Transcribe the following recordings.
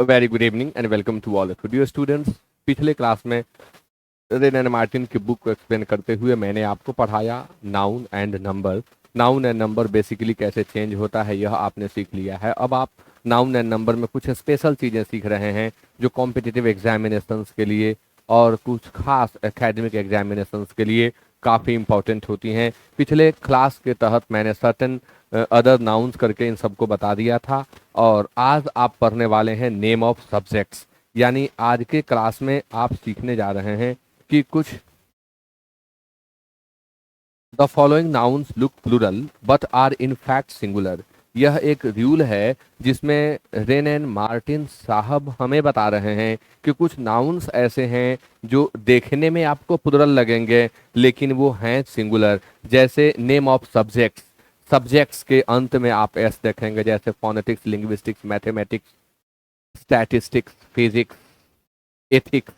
Very good evening and welcome to all studio students. पिछले class में Wren and Martin की book को explain करते हुए मैंने आपको पढ़ाया noun and number. Noun and number basically कैसे चेंज होता है यह आपने सीख लिया है। अब आप नाउन एंड नंबर में कुछ स्पेशल चीज़ें सीख रहे हैं जो कॉम्पिटिटिव एग्जामिनेशंस के लिए और कुछ खास एकेडमिक एग्जामिनेशंस के लिए काफ़ी इंपॉर्टेंट होती हैं। पिछले क्लास के तहत मैंने सर्टेन अदर नाउन्स करके इन सबको बता दिया था और आज आप पढ़ने वाले हैं नेम ऑफ सब्जेक्ट्स। यानी आज के क्लास में आप सीखने जा रहे हैं कि कुछ the following nouns look plural but are in fact singular. यह एक रूल है जिसमें रेन एंड मार्टिन साहब हमें बता रहे हैं कि कुछ नाउन्स ऐसे हैं जो देखने में आपको प्लूरल लगेंगे लेकिन वो हैं सिंगुलर। जैसे नेम ऑफ सब्जेक्ट्स, सब्जेक्ट्स के अंत में आप एस देखेंगे, जैसे phonetics, linguistics, mathematics, statistics, physics, ethics.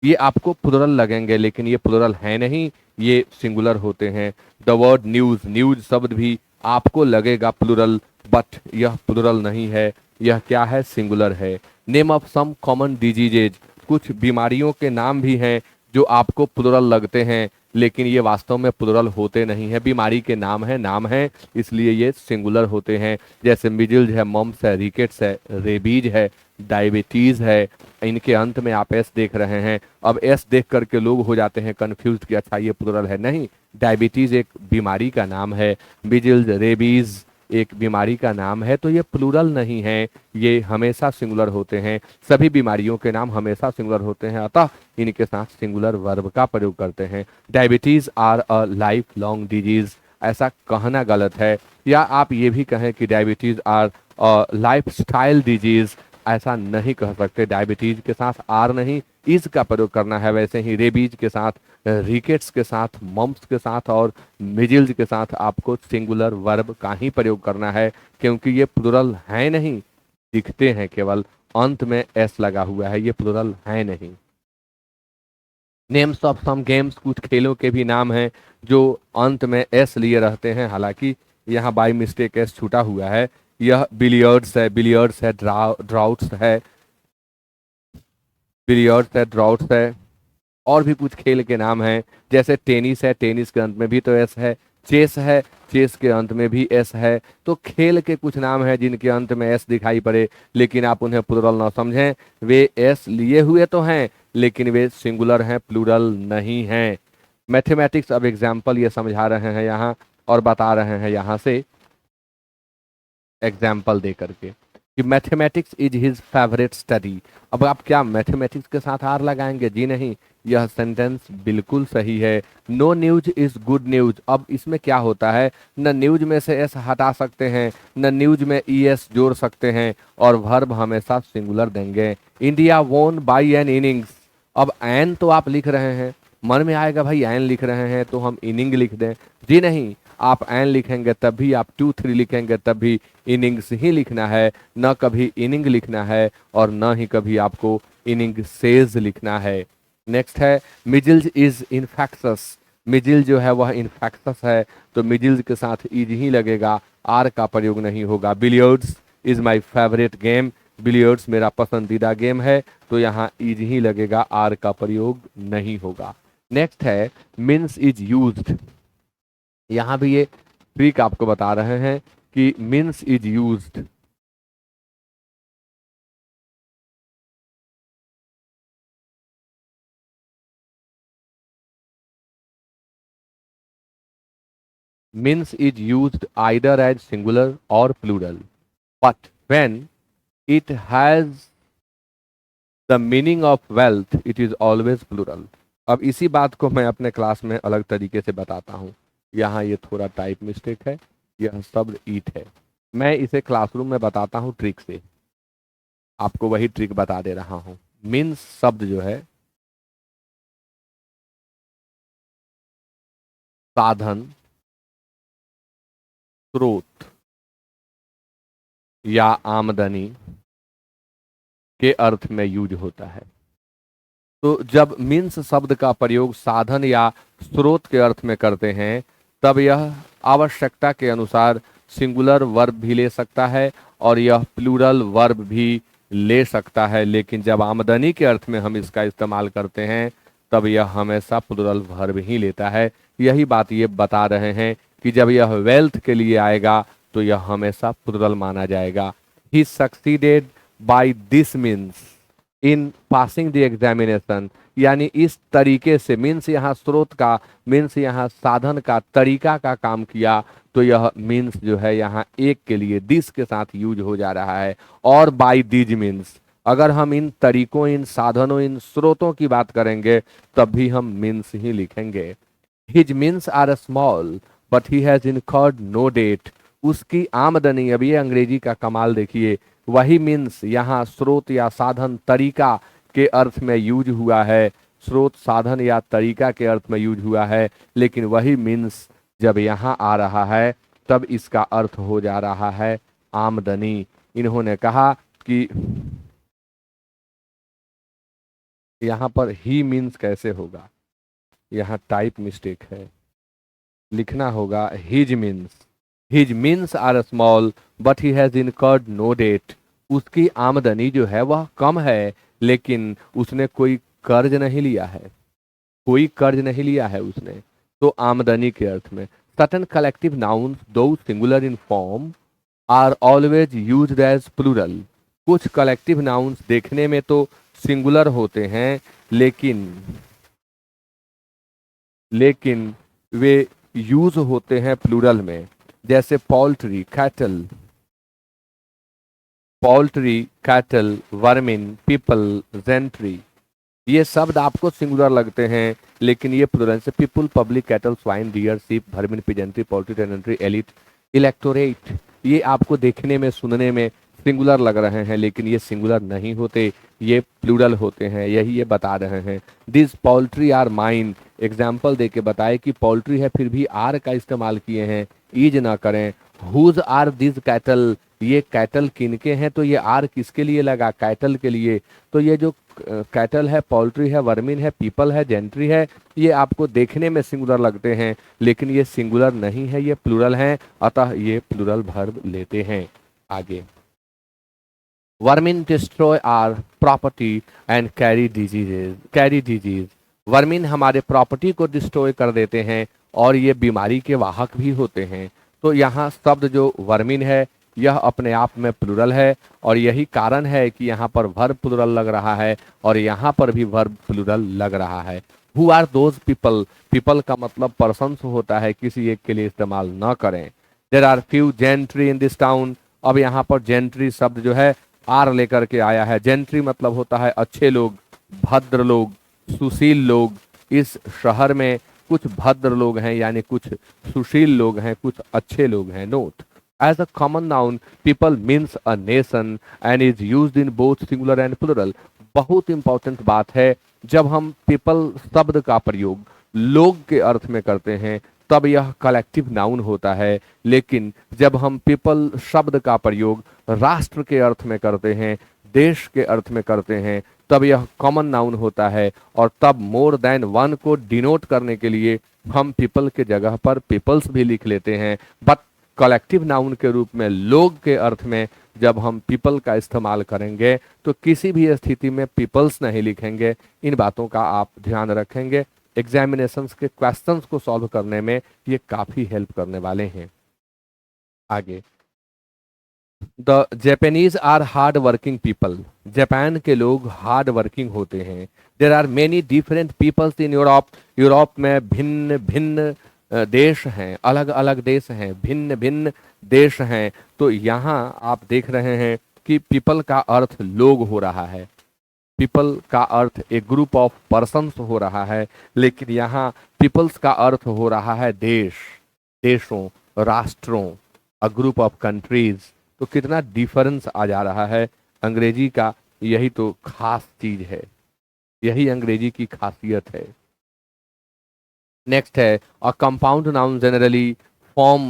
ये आपको प्लुरल लगेंगे लेकिन ये प्लुरल है नहीं, ये सिंगुलर होते हैं। द वर्ड न्यूज, न्यूज शब्द भी आपको लगेगा प्लुरल बट यह प्लुरल नहीं है, यह क्या है, सिंगुलर है। Name of some common diseases, कुछ बीमारियों के नाम भी हैं जो आपको प्लुरल लगते हैं लेकिन ये वास्तव में प्लुरल होते नहीं है। बीमारी के नाम है इसलिए ये सिंगुलर होते हैं। जैसे मिजिल्स है, मम्स है, रिकेट्स है, रेबीज है, डायबिटीज है। इनके अंत में आप एस देख रहे हैं। अब एस देख करके लोग हो जाते हैं कंफ्यूज कि अच्छा ये प्लुरल है। नहीं, डायबिटीज एक बीमारी का नाम है, मिजिल्स, रेबीज एक बीमारी का नाम है, तो ये प्लूरल नहीं है, ये हमेशा सिंगुलर होते हैं। सभी बीमारियों के नाम हमेशा सिंगुलर होते हैं, अतः इनके साथ सिंगुलर वर्ब का प्रयोग करते हैं। Diabetes are a life long disease, ऐसा कहना गलत है। या आप ये भी कहें कि diabetes our life style disease, ऐसा नहीं कह सकते। डायबिटीज के साथ आर नहीं, इज का प्रयोग करना है। वैसे ही रेबीज के साथ, रिकेट्स के साथ, मम्प्स के साथ और मिजिल्स के साथ आपको सिंगुलर वर्ब का ही प्रयोग करना है क्योंकि ये प्लुरल है नहीं, दिखते हैं केवल, अंत में एस लगा हुआ है, ये प्लुरल है नहीं। नेम्स ऑफ सम गेम्स, कुछ खेलों के भी नाम हैं जो अंत में एस लिए रहते हैं, हालांकि यहाँ बाई मिस्टेक एस छूटा हुआ है। यह बिलियर्ड्स है, बिलियर्ड्स है, ड्राउट्स है, बिलियर्ड्स है, ड्राउट्स है। और भी कुछ खेल के नाम हैं, जैसे टेनिस है, टेनिस के अंत में भी तो एस है। चेस है, चेस के अंत में भी एस है। तो खेल के कुछ नाम हैं जिनके अंत में एस दिखाई पड़े लेकिन आप उन्हें प्लूरल ना समझें, वे एस लिए हुए तो हैं लेकिन वे सिंगुलर हैं, प्लूरल नहीं हैं। मैथमेटिक्स, अब एग्जाम्पल ये समझा रहे हैं यहाँ और बता रहे हैं यहाँ से एग्जाम्पल दे करके कि mathematics is his favourite study. अब आप क्या मैथमेटिक्स के साथ आर लगाएंगे? जी नहीं, यह सेंटेंस बिल्कुल सही है। No news is good news. अब इसमें क्या होता है, न न्यूज में से एस हटा सकते हैं न न्यूज में ई एस जोड़ सकते हैं और वर्ब हमेशा सिंगुलर देंगे। इंडिया वोन बाई एन इनिंग्स। अब एन तो आप लिख रहे हैं, मन में आएगा भाई एन लिख रहे हैं तो हम इनिंग लिख दें। जी नहीं, आप एन लिखेंगे तब भी, आप 2-3 लिखेंगे तब भी इनिंग्स ही लिखना है, न कभी इनिंग लिखना है और न ही कभी आपको इनिंग सेज लिखना है। नेक्स्ट है मिजिल्स इज इन्फेक्शस। मिजिल जो है वह इन्फेक्शस है तो मिजिल्स के साथ इज ही लगेगा, आर का प्रयोग नहीं होगा। Billiards is my favourite game, billiards मेरा पसंदीदा गेम है तो यहाँ इज ही लगेगा, आर का प्रयोग नहीं होगा। नेक्स्ट है मीन्स इज यूज्ड। यहाँ भी ये ट्रिक आपको बता रहे हैं कि means is used. Means is used either as singular और plural, but when it has the meaning of wealth it is always plural. अब इसी बात को मैं अपने क्लास में अलग तरीके से बताता हूँ। यहाँ ये थोड़ा टाइप मिस्टेक है, यह शब्द ईट है। मैं इसे क्लासरूम में बताता हूँ ट्रिक से, आपको वही ट्रिक बता दे रहा हूँ। मीन्स शब्द जो है साधन, स्रोत या आमदनी के अर्थ में यूज होता है। तो जब मीन्स शब्द का प्रयोग साधन या स्रोत के अर्थ में करते हैं तब यह आवश्यकता के अनुसार सिंगुलर वर्ब भी ले सकता है और यह प्लूरल वर्ब भी ले सकता है, लेकिन जब आमदनी के अर्थ में हम इसका इस्तेमाल करते हैं तब यह हमेशा प्लुरल वर्ब ही लेता है। यही बात ये बता रहे हैं कि जब यह वेल्थ के लिए आएगा तो यह हमेशा प्लुरल माना जाएगा। He succeeded by this means in passing the examination, यानी इस तरीके से, मीन्स यहाँ स्रोत का, मीन्स यहाँ साधन का, तरीका का काम किया, तो यह मीन्स जो है यहाँ एक के लिए दिस के साथ यूज हो जा रहा है। और बाय दीज मीन्स, अगर हम इन तरीकों, इन साधनों, इन स्रोतों की बात करेंगे तब भी हम मीन्स ही लिखेंगे। His means are small but he has incurred no debt, उसकी आमदनी, अब ये अंग्रेजी का कमाल देखिए, वही मीन्स यहाँ स्रोत या साधन तरीका के अर्थ में यूज हुआ है, स्रोत साधन या तरीका के अर्थ में यूज हुआ है, लेकिन वही मीन्स जब यहाँ आ रहा है तब इसका अर्थ हो जा रहा है आमदनी। इन्होंने कहा कि यहाँ पर ही मीन्स कैसे होगा, यहाँ टाइप मिस्टेक है, लिखना होगा his means. His means are small but he has incurred no debt, उसकी आमदनी जो है वह कम है लेकिन उसने कोई कर्ज नहीं लिया है, कोई कर्ज नहीं लिया है उसने, तो आमदनी के अर्थ में। Certain collective nouns though singular in form are always used as plural, कुछ कलेक्टिव नाउन्स देखने में तो सिंगुलर होते हैं लेकिन वे यूज होते हैं प्लूरल में, जैसे poultry, cattle, vermin, people, gentry, ये शब्द आपको सिंगुलर लगते हैं लेकिन ये प्लूरल से people, public, cattle, swine, deer, sheep, vermin, peasantry, poultry, tenantry, elite, electorate, ये आपको देखने में, सुनने में सिंगुलर लग रहे हैं लेकिन ये सिंगुलर नहीं होते, ये प्लूरल होते हैं, यही ये बता रहे हैं। This poultry are mine, example देके बताए कि पोल्ट्री है फिर भी आर का इस्तेमाल किए हैं, ईज ना करें। हुज आर दिस कैटल, ये कैटल किनके हैं, तो ये आर किसके लिए लगा, कैटल के लिए, तो ये जो कैटल है, पोल्ट्री है, वर्मिन है, पीपल है, जेंट्री है, ये आपको देखने में सिंगुलर लगते हैं लेकिन ये सिंगुलर नहीं है, ये प्लूरल हैं, अतः ये प्लूरल वर्ब लेते हैं। आगे, vermin destroy our property and carry disease, vermin हमारे प्रॉपर्टी को डिस्ट्रॉय कर देते हैं और ये बीमारी के वाहक भी होते हैं। तो यहाँ शब्द जो वर्मिन है यह अपने आप में प्लूरल है और यही कारण है कि यहाँ पर वर्ब प्लूरल लग रहा है और यहाँ पर भी वर्ब प्लूरल लग रहा है। Who are those people, people का मतलब पर्सन्स होता है, किसी एक के लिए इस्तेमाल न करें। There are few gentry in this town, अब यहाँ पर जेंट्री शब्द जो है आर लेकर के आया है। जेंट्री मतलब होता है अच्छे लोग, भद्र लोग, सुशील लोग। इस शहर में कुछ भद्र लोग हैं यानी कुछ सुशील लोग हैं, कुछ अच्छे लोग हैं। Note, as a common noun people means a nation and is used in both singular and plural. बहुत इंपॉर्टेंट बात है, जब हम पीपल शब्द का प्रयोग लोग के अर्थ में करते हैं तब यह कलेक्टिव नाउन होता है, लेकिन जब हम पीपल शब्द का प्रयोग राष्ट्र के अर्थ में करते हैं, देश के अर्थ में करते हैं, तब यह कॉमन नाउन होता है और तब मोर देन वन को डिनोट करने के लिए हम पीपल के जगह पर पीपल्स भी लिख लेते हैं। बट कलेक्टिव नाउन के रूप में लोग के अर्थ में जब हम पीपल का इस्तेमाल करेंगे तो किसी भी स्थिति में पीपल्स नहीं लिखेंगे। इन बातों का आप ध्यान रखेंगे, एग्जामिनेशंस के क्वेश्चंस को सॉल्व करने में ये काफी हेल्प करने वाले हैं। आगे, the Japanese are hard working people, Japan के लोग हार्ड वर्किंग होते हैं। There are many different peoples in Europe, Europe में भिन्न भिन्न देश हैं, अलग अलग देश हैं, भिन्न भिन्न देश हैं। तो यहाँ आप देख रहे हैं कि पीपल का अर्थ लोग हो रहा है, पीपल का अर्थ एक ग्रुप ऑफ पर्सन्स हो रहा है, लेकिन यहाँ पीपल्स का अर्थ हो रहा है देश, देशों, राष्ट्रों, अ ग्रुप ऑफ कंट्रीज। तो कितना डिफरेंस आ जा रहा है अंग्रेजी का, यही तो खास चीज है, यही अंग्रेजी की खासियत है। नेक्स्ट है, a compound noun generally form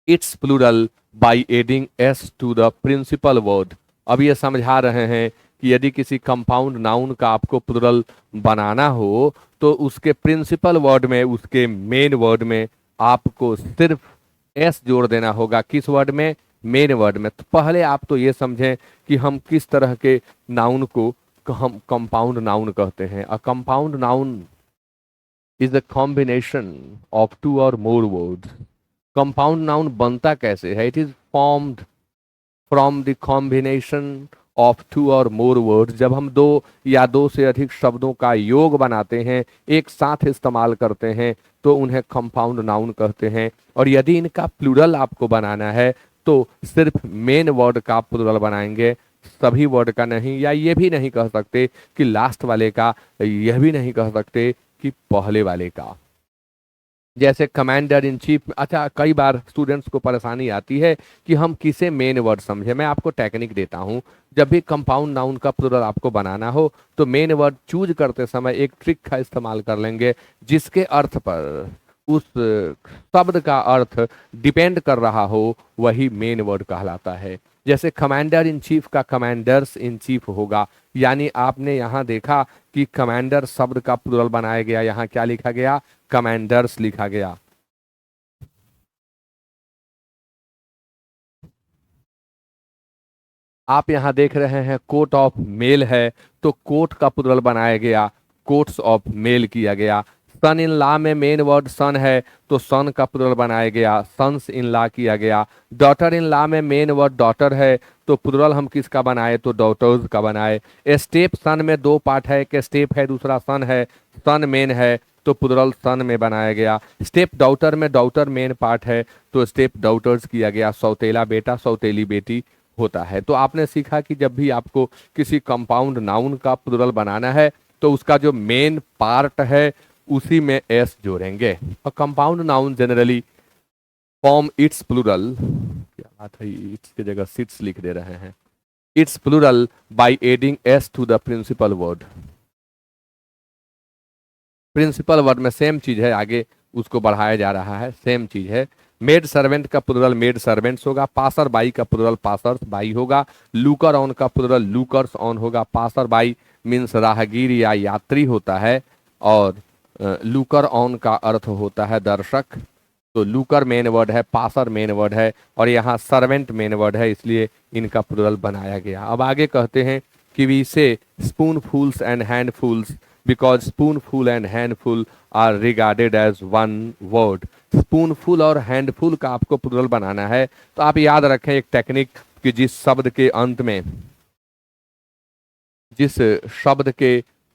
its plural by adding S to the principal word. अब ये समझा रहे हैं कि यदि किसी कंपाउंड नाउन का आपको प्लूरल बनाना हो तो उसके प्रिंसिपल वर्ड में, उसके मेन वर्ड में आपको सिर्फ एस जोड़ देना होगा। किस वर्ड में? मेन वर्ड में। तो पहले आप तो ये समझें कि हम किस तरह के नाउन को हम कंपाउंड नाउन कहते हैं। A compound noun is a combination of two or more words. Compound noun बनता कैसे है? It is formed from the combination of two or more words. जब हम दो या दो से अधिक शब्दों का योग बनाते हैं, एक साथ इस्तेमाल करते हैं, तो उन्हें कंपाउंड नाउन कहते हैं। और यदि इनका प्लूरल आपको बनाना है तो सिर्फ मेन वर्ड का प्लूरल बनाएंगे, सभी वर्ड का नहीं। या ये भी नहीं कह सकते कि लास्ट वाले का, यह भी नहीं कह सकते कि पहले वाले का। जैसे कमांडर इन चीफ। अच्छा, कई बार स्टूडेंट्स को परेशानी आती है कि हम किसे मेन वर्ड समझे। मैं आपको टेक्निक देता हूं। जब भी कंपाउंड नाउन का प्लूरल आपको बनाना हो तो मेन वर्ड चूज करते समय एक ट्रिक का इस्तेमाल कर लेंगे, जिसके अर्थ पर उस शब्द का अर्थ डिपेंड कर रहा हो, वही मेन वर्ड कहलाता है। जैसे कमांडर इन चीफ का कमांडर्स इन चीफ होगा। यानी आपने यहां देखा कि कमांडर शब्द का प्लूरल बनाया गया, यहां क्या लिखा गया? कमांडर्स लिखा गया। आप यहां देख रहे हैं कोट ऑफ मेल है, तो कोट का प्लूरल बनाया गया, कोट्स ऑफ मेल किया गया। सन इन लॉ में मेन वर्ड सन है, तो सन का प्लूरल बनाया गया, सन्स इन लॉ किया गया। डॉटर इन लॉ में मेन वर्ड डॉटर है, तो प्लूरल हम किसका बनाए? तो डॉटर्स का बनाए। स्टेप सन में दो पार्ट है, एक स्टेप है दूसरा सन है। सन मेन है तो प्लूरल सन में बनाया गया। स्टेप डॉटर में डॉटर मेन पार्ट है, तो स्टेप डॉटर्स किया गया। सौतेला बेटा सौतेली बेटी होता है। तो आपने सीखा कि जब भी आपको किसी कंपाउंड नाउन का प्लूरल बनाना है तो उसका जो मेन पार्ट है उसी में एस जोड़ेंगे। और compound noun generally form its plural, क्या बात है, इट्स की जगह सिट्स लिख दे रहे हैं, its plural by adding S to the principal word. Principal word में सेम चीज है, आगे उसको बढ़ाया जा रहा है, सेम चीज है। मेड सर्वेंट का प्लूरल मेड सर्वेंट्स होगा। पासर बाई का प्लूरल पासर्स बाई होगा। लुकर ऑन का प्लूरल लुकर्स ऑन होगा। पासर बाई मीन्स राहगीर या यात्री होता है, और लुकर ऑन का अर्थ होता है दर्शक। तो लुकर मेन वर्ड है, पासर मेन वर्ड है, और यहाँ सर्वेंट मेन वर्ड है, इसलिए इनका प्लूरल बनाया गया। अब आगे कहते हैं कि we say spoonfuls and handfuls because spoonful and handful are regarded as one word. Spoonful और हैंडफुल का आपको प्लूरल बनाना है तो आप याद रखें एक टेक्निक कि जिस शब्द के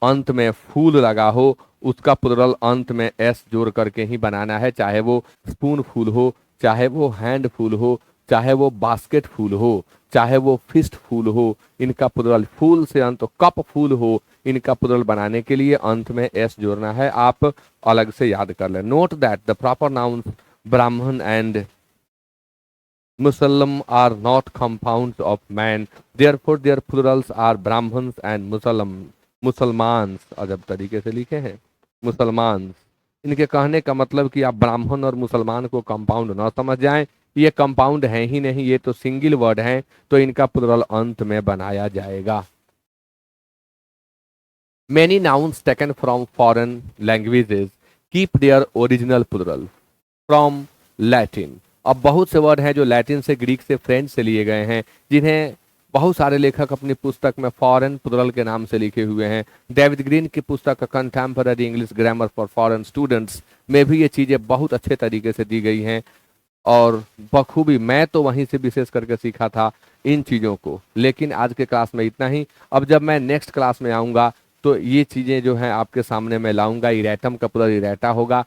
अंत में फूल लगा हो उसका प्लूरल अंत में एस जोड़ करके ही बनाना है। चाहे वो स्पून फूल हो, चाहे वो हैंड फूल हो, चाहे वो बास्केट फूल हो, चाहे वो फिस्ट फूल हो, इनका प्लूरल फूल से अंत कप फूल हो, इनका प्लूरल बनाने के लिए अंत में एस जोड़ना है। आप अलग से याद कर लें। Note that the proper nouns ब्राह्मण and Muslim are not compounds of man, therefore their plurals are Brahmins and Musalmans। अजब तरीके से लिखे हैं मुसलमान। इनके कहने का मतलब कि आप ब्राह्मण और मुसलमान को कंपाउंड ना समझ जाएं, ये कंपाउंड है ही नहीं, ये तो सिंगल वर्ड हैं, तो इनका प्लूरल अंत में बनाया जाएगा। Many nouns taken from foreign languages keep their original plural from Latin। अब बहुत से वर्ड हैं जो लैटिन से, ग्रीक से, फ्रेंच से लिए गए हैं, जिन्हें बहुत सारे लेखक अपनी पुस्तक में फॉरेन प्लूरल के नाम से लिखे हुए हैं। डेविड ग्रीन की पुस्तक contemporary English grammar for foreign students में भी ये चीज़ें बहुत अच्छे तरीके से दी गई हैं, और बखूबी मैं तो वहीं से विशेष करके सीखा था इन चीज़ों को। लेकिन आज के क्लास में इतना ही। अब जब मैं नेक्स्ट क्लास में आऊँगा तो ये चीज़ें जो हैं आपके सामने मैं लाऊंगा। इरेटम का प्लूरल इरेटा होगा,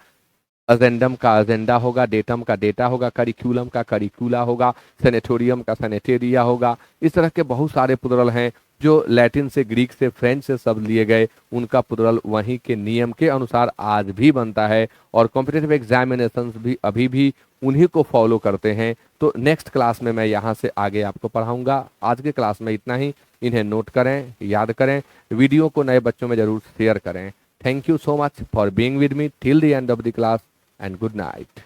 अजेंडम का अजेंडा होगा, डेटम का डेटा होगा, करिकुलम का करिकुला होगा, सेनेटोरियम का सेनेटेरिया होगा। इस तरह के बहुत सारे प्लूरल हैं जो लैटिन से, ग्रीक से, फ्रेंच से सब लिए गए, उनका प्लूरल वहीं के नियम के अनुसार आज भी बनता है, और कॉम्पिटिटिव एग्जामिनेशंस भी अभी भी उन्हीं को फॉलो करते हैं। तो नेक्स्ट क्लास में मैं यहाँ से आगे आपको पढ़ाऊँगा। आज के क्लास में इतना ही। इन्हें नोट करें, याद करें, वीडियो को नए बच्चों में ज़रूर शेयर करें। Thank you so much for being with me till the end of the class, and good night.